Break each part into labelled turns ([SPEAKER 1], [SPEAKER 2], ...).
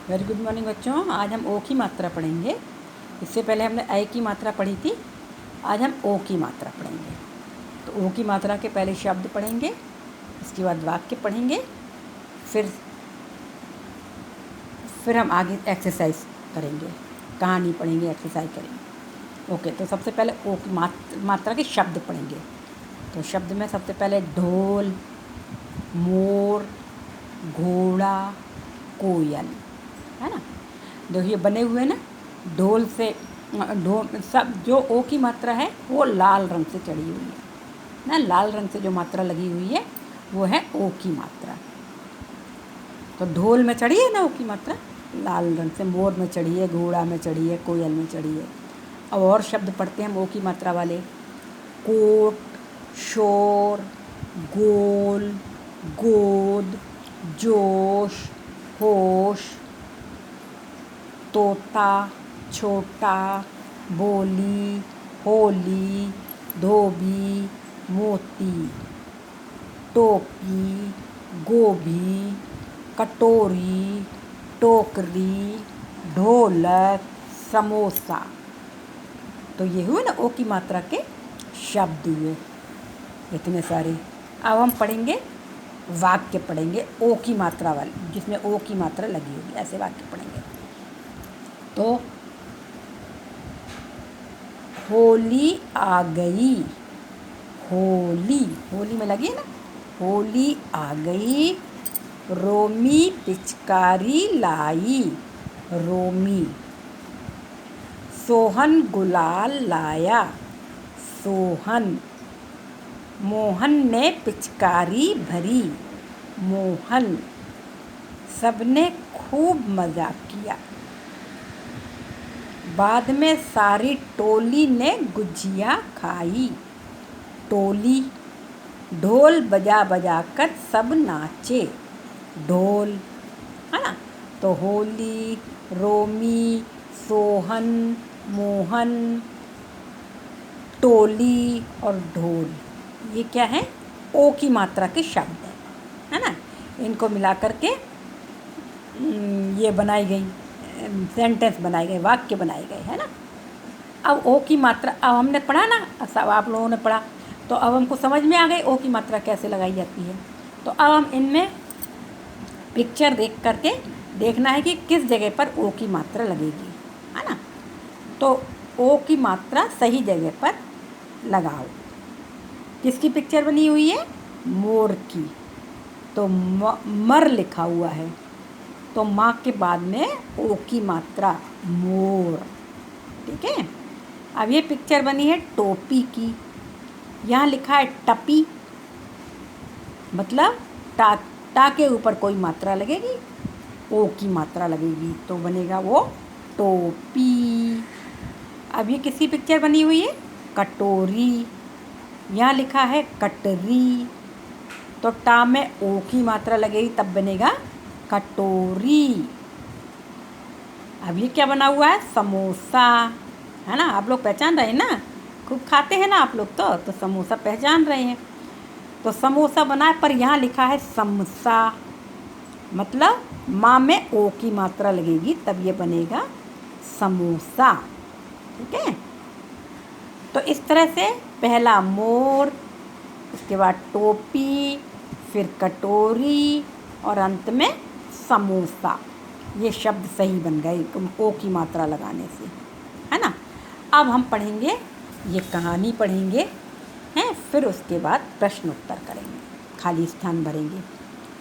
[SPEAKER 1] Very good morning बच्चों। आज हम ओ की मात्रा पढ़ेंगे। इससे पहले हमने ऐ की मात्रा पढ़ी थी। आज हम ओ की मात्रा पढ़ेंगे। तो ओ की मात्रा के पहले शब्द पढ़ेंगे, इसके बाद वाक्य पढ़ेंगे, फिर हम आगे एक्सरसाइज करेंगे, कहानी पढ़ेंगे, एक्सरसाइज करेंगे। ओके, तो सबसे पहले ओ की मात्रा के शब्द पढ़ेंगे। तो शब्द में सबसे पहले ढोल, मोर, घोड़ा, कोयल, है ना। देखिए बने हुए ना ढोल से, ढोल सब जो ओ की मात्रा है वो लाल रंग से चढ़ी हुई है ना। लाल रंग से जो मात्रा लगी हुई है वो है ओ की मात्रा। तो ढोल में चढ़ी है ना ओ की मात्रा, लाल रंग से। मोर में चढ़ी है, घोड़ा में चढ़ी है, कोयल में चढ़ी है। अब और शब्द पढ़ते हैं हम ओ की मात्रा वाले। कोट, शोर, गोल, गोद, जोश, होश, तोता, छोटा, बोली, होली, धोबी, मोती, टोपी, गोभी, कटोरी, टोकरी, ढोलक, समोसा। तो ये हुए ना ओ की मात्रा के शब्द हुए इतने सारे। अब हम पढ़ेंगे वाक्य, पढ़ेंगे ओ की मात्रा वाले, जिसमें ओ की मात्रा लगी होगी, ऐसे वाक्य पढ़ेंगे। तो होली आ गई, होली, होली में लगी है ना, होली आ गई। रोमी पिचकारी लाई, रोमी। सोहन गुलाल लाया, सोहन। मोहन ने पिचकारी भरी, मोहन। सबने खूब मज़ा किया। बाद में सारी टोली ने गुजिया खाई, टोली। ढोल बजा बजा कर सब नाचे, ढोल, है ना। तो होली, रोमी, सोहन, मोहन, टोली और ढोल, ये क्या है, ओ की मात्रा के शब्द हैं, है ना। इनको मिला करके ये बनाई गई सेंटेंस बनाए गए, वाक्य बनाए गए, है ना। अब ओ की मात्रा, अब हमने पढ़ा ना, सब आप लोगों ने पढ़ा, तो अब हमको समझ में आ गई ओ की मात्रा कैसे लगाई जाती है। तो अब हम इनमें पिक्चर देख करके देखना है कि किस जगह पर ओ की मात्रा लगेगी, है ना। तो ओ की मात्रा सही जगह पर लगाओ। किसकी पिक्चर बनी हुई है, मोर की। तो मर लिखा हुआ है, तो माँ के बाद में ओ की मात्रा, मोर, ठीक है। अब ये पिक्चर बनी है टोपी की, यहाँ लिखा है टपी, मतलब टा के ऊपर कोई मात्रा लगेगी, ओ की मात्रा लगेगी, तो बनेगा वो टोपी। अब ये किसकी पिक्चर बनी हुई है, कटोरी, यहाँ लिखा है कटरी, तो टा में ओ की मात्रा लगेगी, तब बनेगा कटोरी। अब ये क्या बना हुआ है, समोसा, है ना। आप लोग पहचान रहे हैं ना, खूब खाते हैं ना आप लोग, तो समोसा पहचान रहे हैं। तो समोसा बना है, पर यहाँ लिखा है समसा, मतलब माँ में ओ की मात्रा लगेगी, तब ये बनेगा समोसा, ठीक है। तो इस तरह से पहला मोर, उसके बाद टोपी, फिर कटोरी और अंत में समोसा, ये शब्द सही बन गए ओ की मात्रा लगाने से, है ना। अब हम पढ़ेंगे, ये कहानी पढ़ेंगे हैं, फिर उसके बाद प्रश्न उत्तर करेंगे, खाली स्थान भरेंगे।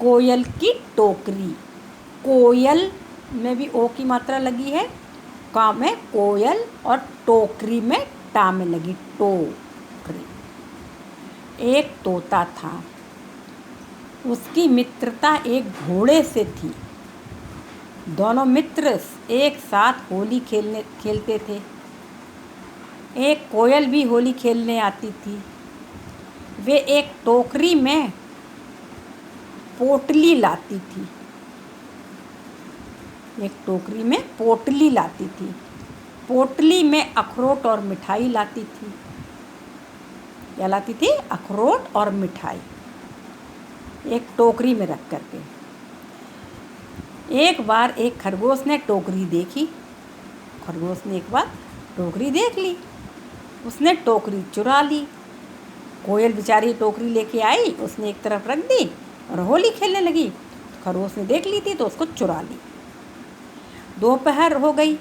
[SPEAKER 1] कोयल की टोकरी, कोयल में भी ओ की मात्रा लगी है, का में कोयल, और टोकरी में टा में लगी टोकरी। एक तोता था, उसकी मित्रता एक घोड़े से थी। दोनों मित्र एक साथ होली खेलते थे। एक कोयल भी होली खेलने आती थी। वे एक टोकरी में पोटली लाती थी, एक टोकरी में पोटली लाती थी। पोटली में अखरोट और मिठाई लाती थी। क्या लाती थी, अखरोट और मिठाई, एक टोकरी में रख करके। एक बार एक खरगोश ने टोकरी देखी। खरगोश ने एक बार टोकरी देख ली, उसने टोकरी चुरा ली। कोयल बेचारी टोकरी लेके आई, उसने एक तरफ रख दी और होली खेलने लगी। खरगोश ने देख ली थी तो उसको चुरा ली। दोपहर हो गई,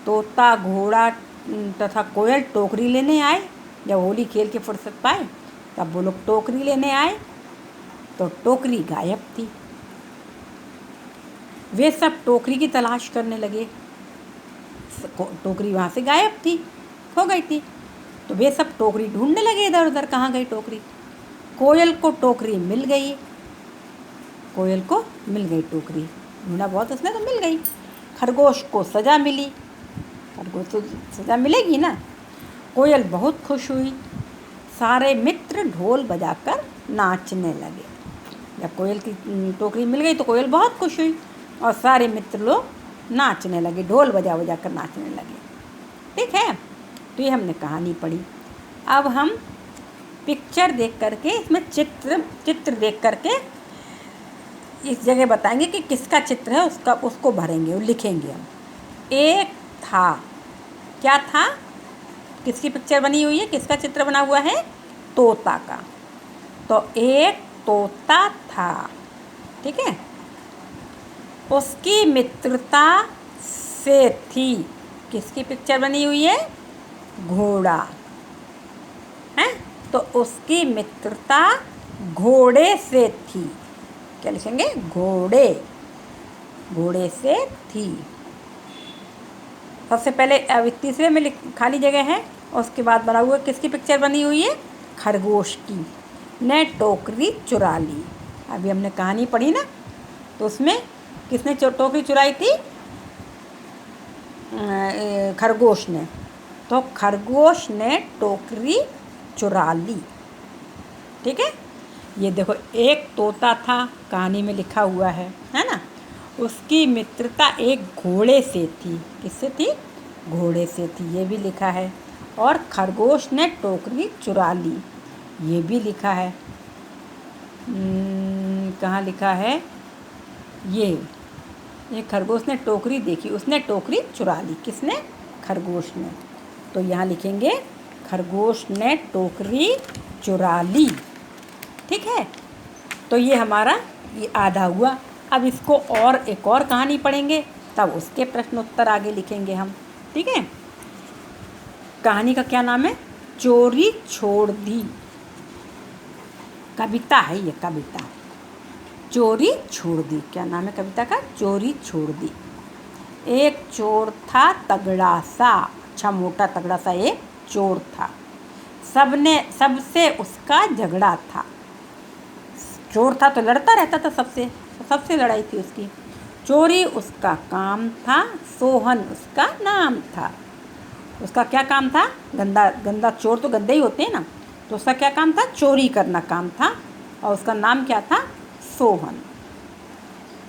[SPEAKER 1] तोता, घोड़ा तथा कोयल टोकरी लेने आए। जब होली खेल के फुर्सत पाए तब वो लोग टोकरी लेने आए तो टोकरी गायब थी। वे सब टोकरी की तलाश करने लगे। टोकरी वहाँ से गायब थी, खो गई थी। तो वे सब टोकरी ढूंढने लगे इधर उधर, कहाँ गई टोकरी। कोयल को टोकरी मिल गई। कोयल को मिल गई टोकरी, ढूंढा बहुत उसने तो मिल गई। खरगोश को सज़ा मिली। खरगोश को सज़ा मिलेगी ना। कोयल बहुत खुश हुई। सारे मित्र ढोल बजाकर नाचने लगे। जब कोयल की टोकरी मिल गई तो कोयल बहुत खुश हुई और सारे मित्र लोग नाचने लगे, ढोल बजा बजा कर नाचने लगे। ठीक है, तो ये हमने कहानी पढ़ी। अब हम पिक्चर देख करके, इसमें चित्र देख करके इस जगह बताएंगे कि किसका चित्र है, उसको भरेंगे, लिखेंगे हम। एक था, क्या था, किसकी पिक्चर बनी हुई है, किसका चित्र बना हुआ है, तोता का। तो एक तोता था, ठीक है। उसकी मित्रता से थी, किसकी पिक्चर बनी हुई है, घोड़ा है। तो उसकी मित्रता घोड़े से थी। क्या लिखेंगे, घोड़े, घोड़े से थी। सबसे पहले अब तीसरे में खाली जगह है, उसके बाद बना हुआ किसकी पिक्चर बनी हुई है, खरगोश की। ने टोकरी चुरा ली। अभी हमने कहानी पढ़ी ना, तो उसमें किसने टोकरी चुराई थी, खरगोश ने। तो खरगोश ने टोकरी चुरा ली। ठीक है। ये देखो, एक तोता था, कहानी में लिखा हुआ है ना। उसकी मित्रता एक घोड़े से थी, किससे थी, घोड़े से थी, ये भी लिखा है। और खरगोश ने टोकरी चुरा ली, ये भी लिखा है। कहाँ लिखा है, ये खरगोश ने टोकरी देखी, उसने टोकरी चुरा ली, किसने, खरगोश ने। तो यहाँ लिखेंगे खरगोश ने टोकरी चुरा ली। ठीक है। तो ये हमारा ये आधा हुआ। अब इसको और एक और कहानी पढ़ेंगे, तब उसके प्रश्न उत्तर आगे लिखेंगे हम। ठीक है। कहानी का क्या नाम है, चोरी छोड़ दी। कविता है ये, कविता, चोरी छोड़ दी। क्या नाम है कविता का, चोरी छोड़ दी। एक चोर था तगड़ा सा, अच्छा मोटा तगड़ा सा एक चोर था। सबसे उसका झगड़ा था। चोर था तो लड़ता रहता था सबसे लड़ाई थी उसकी। चोरी उसका काम था, सोहन उसका नाम था। उसका क्या काम था, गंदा चोर तो गंदे ही होते हैं ना, तो उसका क्या काम था, चोरी करना काम था, और उसका नाम क्या था, सोहन।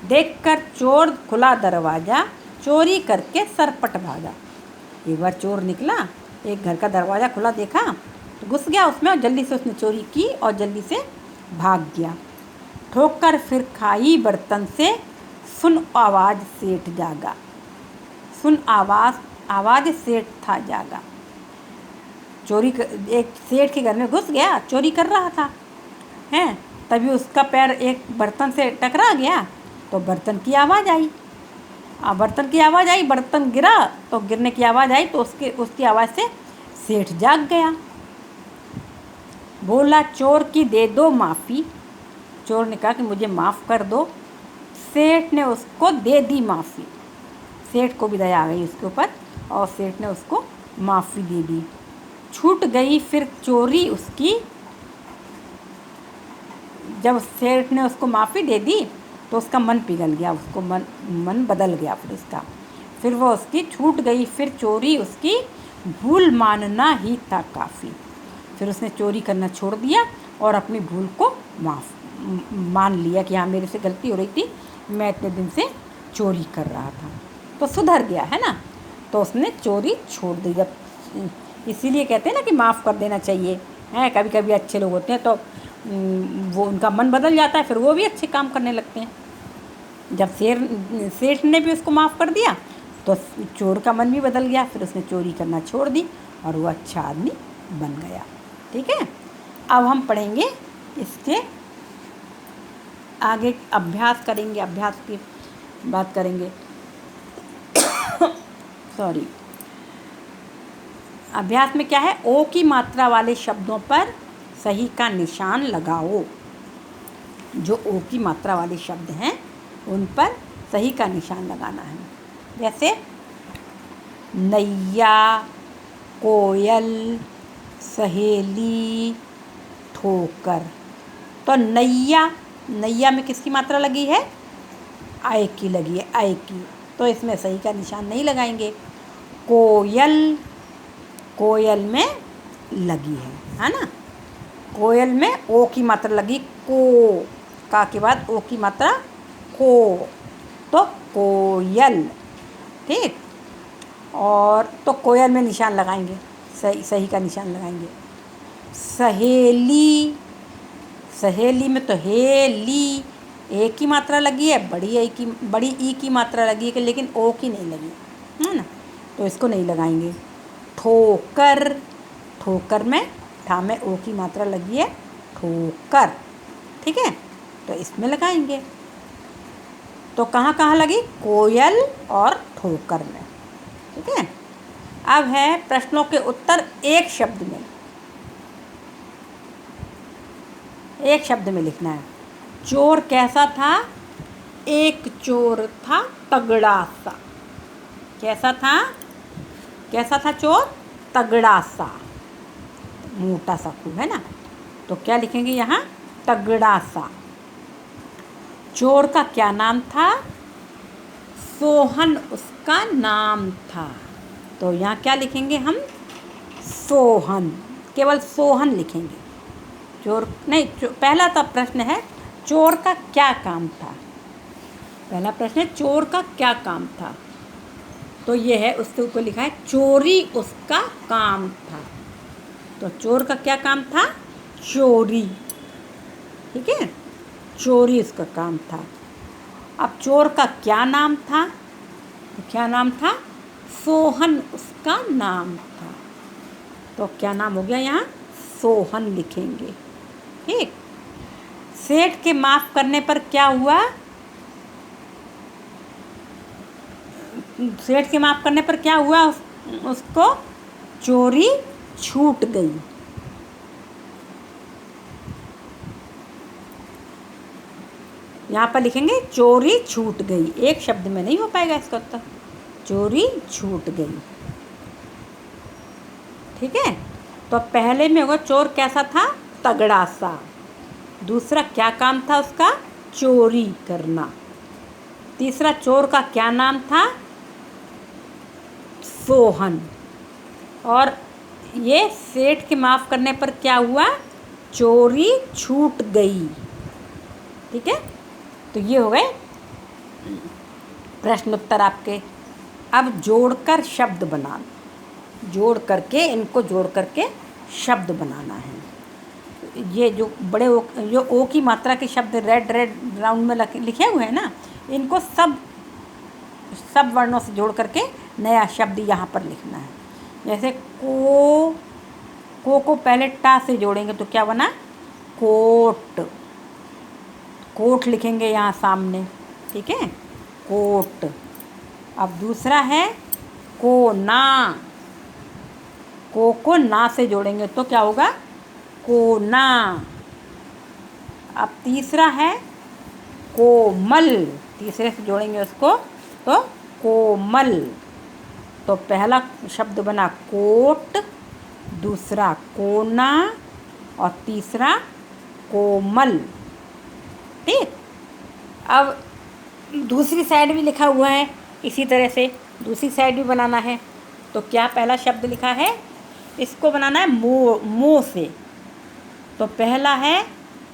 [SPEAKER 1] देखकर चोर खुला दरवाज़ा, चोरी करके सरपट भागा। एक बार चोर निकला, एक घर का दरवाज़ा खुला देखा तो घुस गया उसमें, और जल्दी से उसने चोरी की और जल्दी से भाग गया। ठोकर फिर खाई बर्तन से, सुन आवाज़ सेठ जागा। सुन आवाज़ सेठ था जागा। एक सेठ के घर में घुस गया, चोरी कर रहा था, हैं, तभी उसका पैर एक बर्तन से टकरा गया तो बर्तन की आवाज़ आई। बर्तन गिरा तो गिरने की आवाज़ आई, तो उसकी आवाज़ से सेठ जाग गया। बोला, चोर की दे दो माफ़ी। चोर ने कहा कि मुझे माफ़ कर दो। सेठ ने उसको दे दी माफ़ी। सेठ को भी दया आ गई उसके ऊपर, और सेठ ने उसको माफ़ी दे दी। छूट गई फिर चोरी उसकी। जब सेठ ने उसको माफ़ी दे दी तो उसका मन पिघल गया, उसको मन बदल गया फिर वो उसकी छूट गई फिर चोरी उसकी, भूल मानना ही था काफ़ी। फिर उसने चोरी करना छोड़ दिया और अपनी भूल को मान लिया कि हाँ, मेरे से गलती हो रही थी, मैं इतने दिन से चोरी कर रहा था, तो सुधर गया, है ना। तो उसने चोरी छोड़ दी। जब इसीलिए कहते हैं ना कि माफ़ कर देना चाहिए, हैं। कभी कभी अच्छे लोग होते हैं तो वो उनका मन बदल जाता है, फिर वो भी अच्छे काम करने लगते हैं। जब सेठ ने भी उसको माफ़ कर दिया तो चोर का मन भी बदल गया, फिर उसने चोरी करना छोड़ दी और वो अच्छा आदमी बन गया। ठीक है, अब हम पढ़ेंगे इसके आगे, अभ्यास करेंगे, अभ्यास की बात करेंगे। सॉरी, अभ्यास में क्या है, ओ की मात्रा वाले शब्दों पर सही का निशान लगाओ। जो ओ की मात्रा वाले शब्द हैं उन पर सही का निशान लगाना है। जैसे नैया, कोयल, सहेली, ठोकर। तो नैया, नैया में किसकी मात्रा लगी है, आय की लगी है, आय की, तो इसमें सही का निशान नहीं लगाएंगे। कोयल, कोयल में लगी है ना, कोयल में ओ की मात्रा लगी, को, का के बाद ओ की मात्रा को, तो कोयल। ठीक, और तो कोयल में निशान लगाएंगे, सही का निशान लगाएंगे। सहेली, सहेली में तो हेली, ए की मात्रा लगी है, बड़ी ई की मात्रा लगी है, लेकिन ओ की नहीं लगी है ना, तो इसको नहीं लगाएंगे। ठोकर, ठोकर में ठा में ओ की मात्रा लगी है, ठोकर। ठीक है, तो इसमें लगाएंगे। तो कहाँ कहाँ लगी, कोयल और ठोकर में। ठीक है, अब है प्रश्नों के उत्तर एक शब्द में, एक शब्द में लिखना है। चोर कैसा था, एक चोर था तगड़ा सा। कैसा था, कैसा था चोर, तगड़ा सा, मोटा सा खूब है ना, तो क्या लिखेंगे यहाँ, तगड़ा सा। चोर का क्या नाम था, सोहन उसका नाम था, तो यहाँ क्या लिखेंगे हम, सोहन, केवल सोहन लिखेंगे। चोर नहीं, पहला तो प्रश्न है चोर का क्या काम था, पहला प्रश्न है चोर का क्या काम था, तो ये है, उसके ऊपर लिखा है चोरी उसका काम था। तो चोर का क्या काम था, चोरी। ठीक है, चोरी उसका काम था। अब चोर का क्या नाम था, तो क्या नाम था, सोहन उसका नाम था, तो क्या नाम हो गया यहाँ, सोहन लिखेंगे। ठीक, सेठ के माफ़ करने पर क्या हुआ, सेठ के माफ़ करने पर क्या हुआ, उसको चोरी छूट गई। यहाँ पर लिखेंगे चोरी छूट गई, एक शब्द में नहीं हो पाएगा इसका उत्तर, चोरी छूट गई। ठीक है, तो पहले में होगा चोर कैसा था, तगड़ा सा। दूसरा क्या काम था उसका, चोरी करना। तीसरा चोर का क्या नाम था, सोहन। और ये सेठ के माफ़ करने पर क्या हुआ, चोरी छूट गई। ठीक है, तो ये हो गए प्रश्न उत्तर आपके। अब जोड़कर शब्द बनाना, जोड़ करके, इनको जोड़ करके शब्द बनाना है। ये जो बड़े ओ, जो ओ की मात्रा के शब्द रेड रेड राउंड में लिखे हुए हैं ना, इनको सब वर्णों से जोड़ करके नया शब्द यहाँ पर लिखना है। जैसे को पहले टा से जोड़ेंगे तो क्या बना, कोट, कोट लिखेंगे यहाँ सामने। ठीक है, कोट। अब दूसरा है कोना, को ना से जोड़ेंगे तो क्या होगा, कोना। अब तीसरा है कोमल, तीसरे से जोड़ेंगे उसको तो कोमल। तो पहला शब्द बना कोट, दूसरा कोना और तीसरा कोमल। ठीक, अब दूसरी साइड भी लिखा हुआ है, इसी तरह से दूसरी साइड भी बनाना है। तो क्या पहला शब्द लिखा है, इसको बनाना है मो से, तो पहला है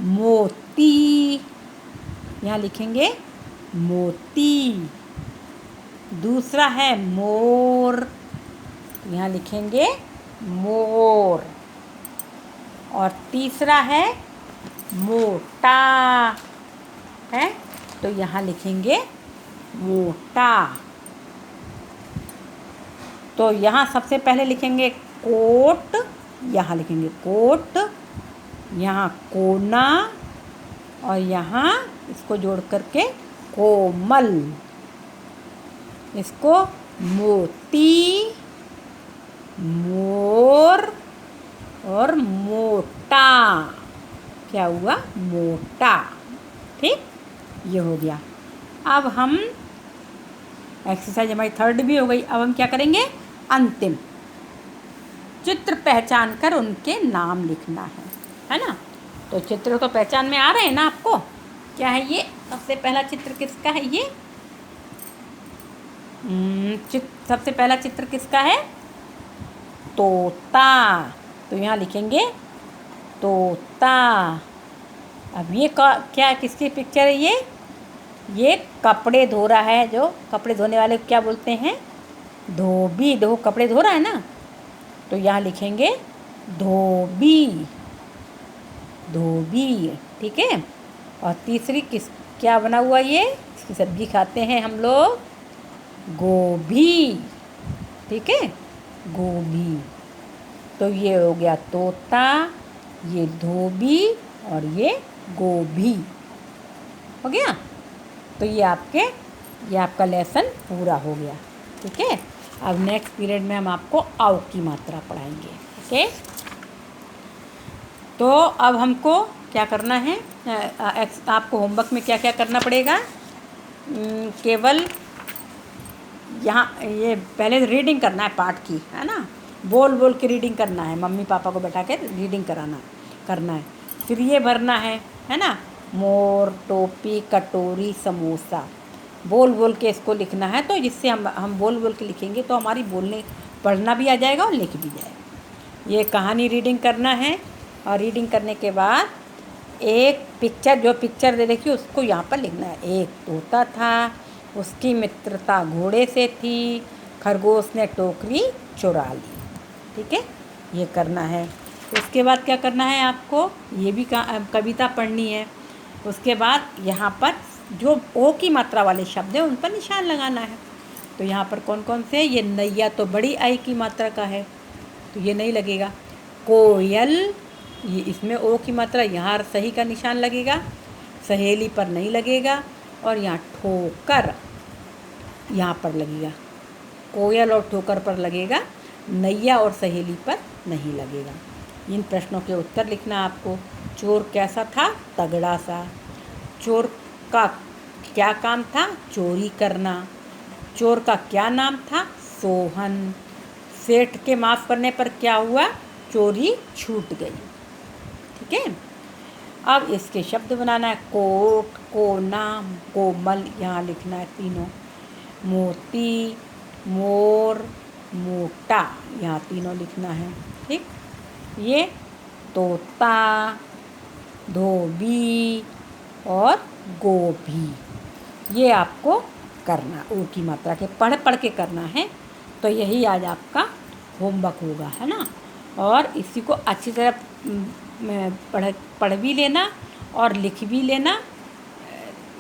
[SPEAKER 1] मोती, यहाँ लिखेंगे मोती। दूसरा है मोर, यहाँ लिखेंगे मोर। और तीसरा है मोटा, है तो यहाँ लिखेंगे मोटा। तो यहाँ सबसे पहले लिखेंगे कोट, यहाँ लिखेंगे कोट, यहाँ कोना, और यहाँ इसको जोड़ करके कोमल, इसको मोती, मोर और मोटा। क्या हुआ? मोटा। ठीक, ये हो गया। अब हम एक्सरसाइज हमारी थर्ड भी हो गई। अब हम क्या करेंगे? अंतिम चित्र पहचान कर उनके नाम लिखना है ना। तो चित्र तो पहचान में आ रहे हैं ना आपको? क्या है ये? सबसे पहला चित्र किसका है ये? सबसे पहला चित्र किसका है? तोता। तो यहाँ लिखेंगे तोता। अब ये क्या किसकी पिक्चर है ये कपड़े धो रहा है, जो कपड़े धोने वाले को क्या बोलते हैं? धोबी। कपड़े धो रहा है ना, तो यहाँ लिखेंगे धोबी, धोबी। ठीक है। और तीसरी क्या बना हुआ ये? इसकी सब्जी खाते हैं हम लोग, गोभी। ठीक है, गोभी। तो ये हो गया तोता, ये धोबी और ये गोभी। हो गया। तो ये आपका लेसन पूरा हो गया। ठीक है। अब नेक्स्ट पीरियड में हम आपको आउ की मात्रा पढ़ाएंगे। ओके। तो अब हमको क्या करना है? आपको होमवर्क में क्या क्या करना पड़ेगा? केवल यहाँ ये पहले रीडिंग करना है पाठ की, है ना। बोल बोल के रीडिंग करना है, मम्मी पापा को बैठा के रीडिंग करना है। फिर ये भरना है ना। मोर, टोपी, कटोरी, समोसा। बोल बोल के इसको लिखना है। तो जिससे हम बोल बोल के लिखेंगे तो हमारी पढ़ना भी आ जाएगा और लिख भी जाएगा। ये कहानी रीडिंग करना है। और रीडिंग करने के बाद एक पिक्चर, जो पिक्चर दे रखी उसको यहाँ पर लिखना है। एक तोता था, उसकी मित्रता घोड़े से थी, खरगोश ने टोकरी चुरा ली। ठीक है, ये करना है। उसके बाद क्या करना है आपको? ये भी कविता पढ़नी है। उसके बाद यहाँ पर जो ओ की मात्रा वाले शब्द हैं उन पर निशान लगाना है। तो यहाँ पर कौन कौन से? ये नैया तो बड़ी आई की मात्रा का है, तो ये नहीं लगेगा। कोयल, ये इसमें ओ की मात्रा, यहाँ सही का निशान लगेगा, सहेली पर नहीं लगेगा। और यहाँ ठोकर, यहाँ पर लगेगा। कोयल और ठोकर पर लगेगा, नैया और सहेली पर नहीं लगेगा। इन प्रश्नों के उत्तर लिखना आपको। चोर कैसा था? तगड़ा सा। चोर का क्या काम था? चोरी करना। चोर का क्या नाम था? सोहन। सेठ के माफ़ करने पर क्या हुआ? चोरी छूट गई। ठीक है। अब इसके शब्द बनाना है। कोट, कोना, कोमल, यहाँ लिखना है तीनों। मोती, मोर, मोटा, यहाँ तीनों लिखना है। ठीक। ये तोता, धोबी और गोभी, ये आपको करना। ओ की मात्रा के पढ़ पढ़ के करना है। तो यही आज आपका होमवर्क होगा, है ना। और इसी को अच्छी तरह पढ़ भी लेना और लिख भी लेना।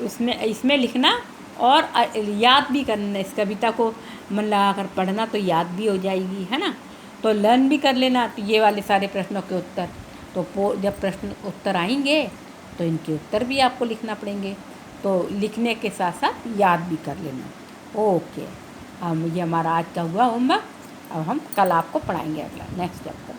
[SPEAKER 1] इसमें लिखना और याद भी करना। इस कविता को मन लगा कर पढ़ना तो याद भी हो जाएगी, है ना। तो लर्न भी कर लेना। तो ये वाले सारे प्रश्नों के उत्तर, तो जब प्रश्न उत्तर आएंगे तो इनके उत्तर भी आपको लिखना पड़ेंगे। तो लिखने के साथ साथ याद भी कर लेना। ओके। अब ये हमारा आज का हुआ होमवर्क। अब हम कल आपको पढ़ाएंगे अगला नेक्स्ट चैप्टर।